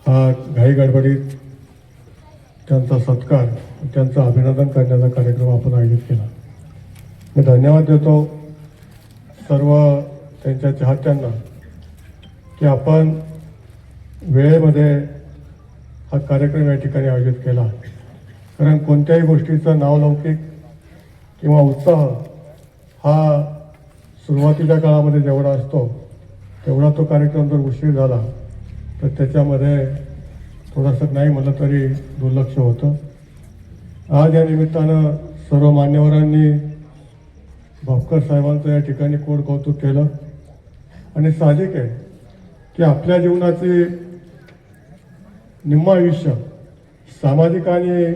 हा घाई गडबडीत त्यांचा सत्कार, त्यांचं अभिनंदन करण्याचा कार्यक्रम आपण आयोजित केला. मी धन्यवाद देतो सर्व त्यांच्या चाहत्यांना की आपण वेळेमध्ये हा कार्यक्रम या ठिकाणी आयोजित केला. कारण कोणत्याही गोष्टीचं नावलौकिक किंवा उत्साह हा सुरुवातीच्या काळामध्ये जेवढा असतो तेवढा तो कार्यक्रम जर उशीर झाला तर त्याच्यामध्ये थोडंसं नाही म्हटलं तरी दुर्लक्ष होतं. आज या निमित्तानं सर्व मान्यवरांनी भापकर साहेबांचं या ठिकाणी कोड कौतुक केलं आणि साहजिक आहे की आपल्या जीवनाचे निम्म आयुष्य सामाजिक आणि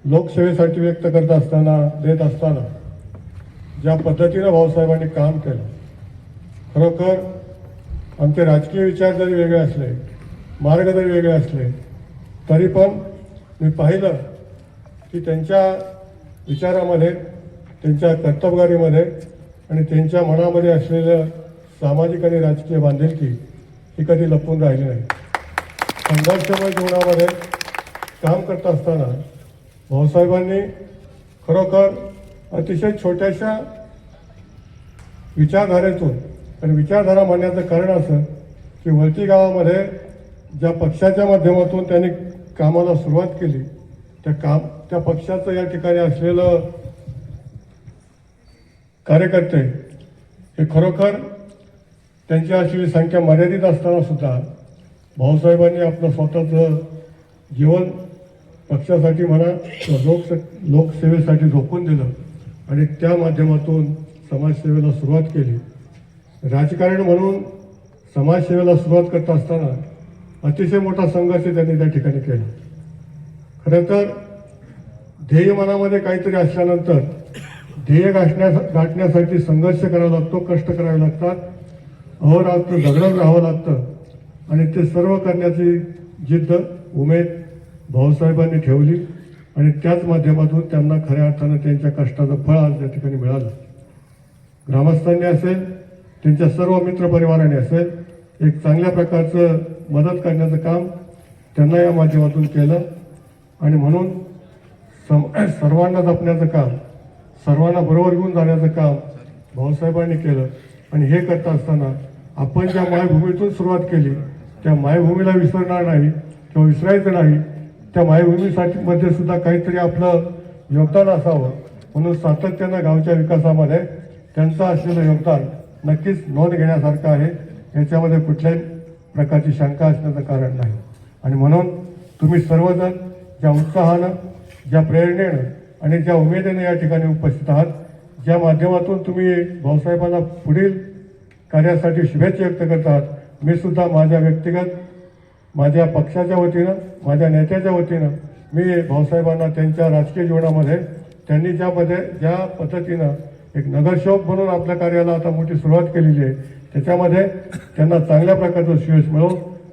लोकसेवेसाठी व्यक्त करत असताना देत असताना ज्या पद्धतीनं भाऊसाहेबांनी काम केलं, खरोखर आमचे राजकीय विचार जरी वेगळे असले, मार्ग जरी वेगळे असले, तरी पण मी पाहिलं की त्यांच्या विचारामध्ये, त्यांच्या कर्तबगारीमध्ये आणि त्यांच्या मनामध्ये असलेलं सामाजिक आणि राजकीय बांधिलकी ही कधी लपून राहिली नाही. संघर्षमय जीवनामध्ये काम करत असताना भाऊसाहेबांनी खरोखर अतिशय छोट्याशा विचारधारेतून, आणि विचारधारा म्हणण्याचं कारण असं की वलती गावामध्ये ज्या पक्षाच्या माध्यमातून त्यांनी कामाला सुरुवात केली त्या पक्षाचं या ठिकाणी असलेलं कार्यकर्ते हे खरोखर त्यांची असलेली संख्या मर्यादित असताना सुद्धा भाऊसाहेबांनी आपलं स्वतःचं जीवन पक्षासाठी म्हणा किंवा लोकसेवेसाठी झोकून दिलं आणि त्या माध्यमातून समाजसेवेला सुरुवात केली. राजकारण म्हणून समाजसेवेला सुरुवात करत असताना अतिशय मोठा संघर्ष त्यांनी त्या ठिकाणी केला. खरं तर ध्येय मनामध्ये काहीतरी असल्यानंतर ध्येय गाठण्यासाठी संघर्ष करावा लागतो, कष्ट करावे लागतात, अहोरात्र झगडत राहावं लागतं आणि ते सर्व करण्याची जिद्द, उमेद भाऊसाहेबांनी ठेवली आणि त्याच माध्यमातून त्यांना खऱ्या अर्थानं त्यांच्या कष्टाचं फळ आज त्या ठिकाणी मिळालं. ग्रामस्थांनी असेल, त्यांच्या सर्व मित्रपरिवाराने असेल, एक चांगल्या प्रकारचं मदत करण्याचं काम त्यांना या माध्यमातून केलं आणि म्हणून सर्वांना जपण्याचं काम, सर्वांना बरोबर घेऊन जाण्याचं काम भाऊसाहेबांनी केलं. आणि हे करत असताना आपण ज्या मायभूमीतून सुरुवात केली त्या मायभूमीला विसरणार नाही किंवा विसरायचं नाही. त्या मायभूमीसाठी मध्ये सुद्धा काहीतरी आपलं योगदान असावं म्हणून सातत्यानं गावच्या विकासामध्ये त्यांचं असलेलं योगदान नक्कीच नोंद घेण्यासारखं आहे. याच्यामध्ये कुठल्याही प्रकारची शंका असण्याचं कारण नाही. आणि म्हणून तुम्ही सर्वजण ज्या उत्साहानं, ज्या प्रेरणेनं आणि ज्या उमेदीने या ठिकाणी उपस्थित आहात, ज्या माध्यमातून तुम्ही भाऊसाहेबांना पुढील कार्यासाठी शुभेच्छा व्यक्त करत आहात, मी सुद्धा माझ्या व्यक्तिगत, माझ्या पक्षाच्या वतीनं, माझ्या नेत्याच्या वतीनं मी भाऊसाहेबांना त्यांच्या राजकीय जीवनामध्ये त्यांनी ज्या पद्धतीनं एक नगरसेवक म्हणून आपल्या कार्याला आता मोठी सुरुवात केलेली आहे, त्याच्यामध्ये त्यांना चांगल्या प्रकारचं यश मिळो,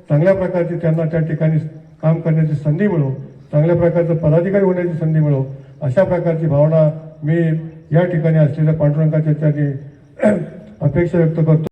चांगल्या प्रकारची त्यांना त्या ठिकाणी काम करण्याची संधी मिळो, चांगल्या प्रकारचं पदाधिकारी होण्याची संधी मिळो, अशा प्रकारची भावना मी या ठिकाणी असलेल्या पांडुरंगाच्या अपेक्षा व्यक्त करतो.